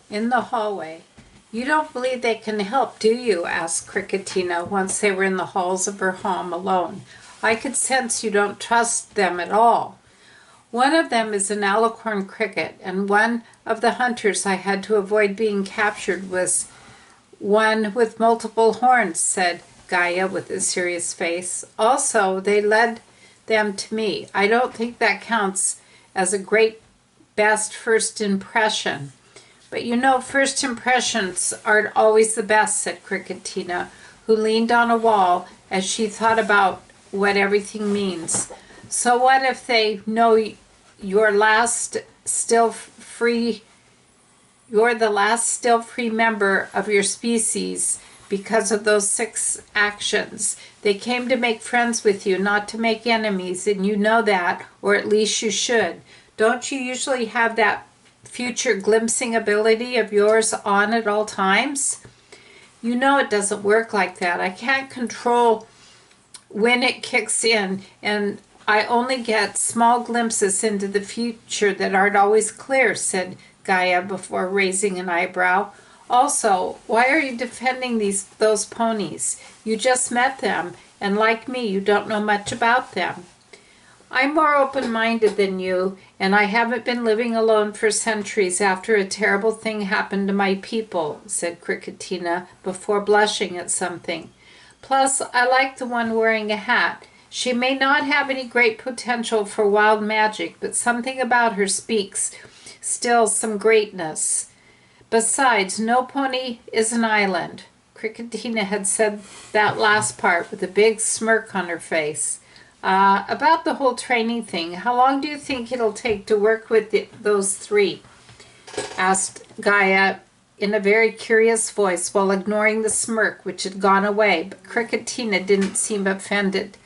in the hallway. "You don't believe they can help, do you?" asked Cricketina once they were in the halls of her home alone. "I could sense you don't trust them at all." "One of them is an alicorn cricket, and one of the hunters I had to avoid being captured was one with multiple horns," said Gaia with a serious face. "Also, they led them to me. I don't think that counts as a great best first impression." "But you know, first impressions aren't always the best," said Cricketina, who leaned on a wall as she thought about what everything means. "So what if they know you're the last still free member of your species because of those 6 actions? They came to make friends with you, not to make enemies, and you know that, or at least you should. Don't you usually have that future glimpsing ability of yours on at all times?" "You know it doesn't work like that. I can't control when it kicks in, and I only get small glimpses into the future that aren't always clear," said Gaia before raising an eyebrow. "Also, why are you defending those ponies? You just met them, and like me, you don't know much about them." "I'm more open-minded than you, and I haven't been living alone for centuries after a terrible thing happened to my people," said Cricketina before blushing at something. "Plus, I like the one wearing a hat. She may not have any great potential for wild magic, but something about her speaks still some greatness. Besides, no pony is an island." Cricketina had said that last part with a big smirk on her face. About the whole training thing, how long do you think it'll take to work with those 3? asked Gaia in a very curious voice while ignoring the smirk which had gone away, but Cricketina didn't seem offended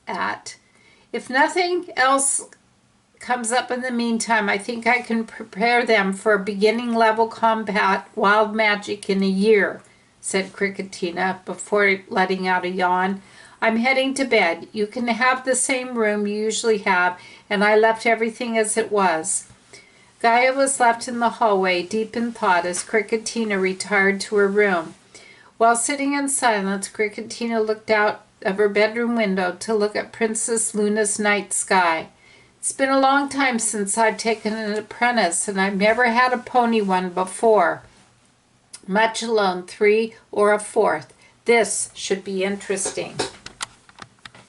at. "If nothing else comes up in the meantime, I think I can prepare them for beginning level combat wild magic in a year," said Cricketina before letting out a yawn. "I'm heading to bed. You can have the same room you usually have, and I left everything as it was." Gaia was left in the hallway, deep in thought, as Cricketina retired to her room. While sitting in silence, Cricketina looked out of her bedroom window to look at Princess Luna's night sky. "It's been a long time since I've taken an apprentice, and I've never had a pony one before, much alone 3 or a 4th. This should be interesting."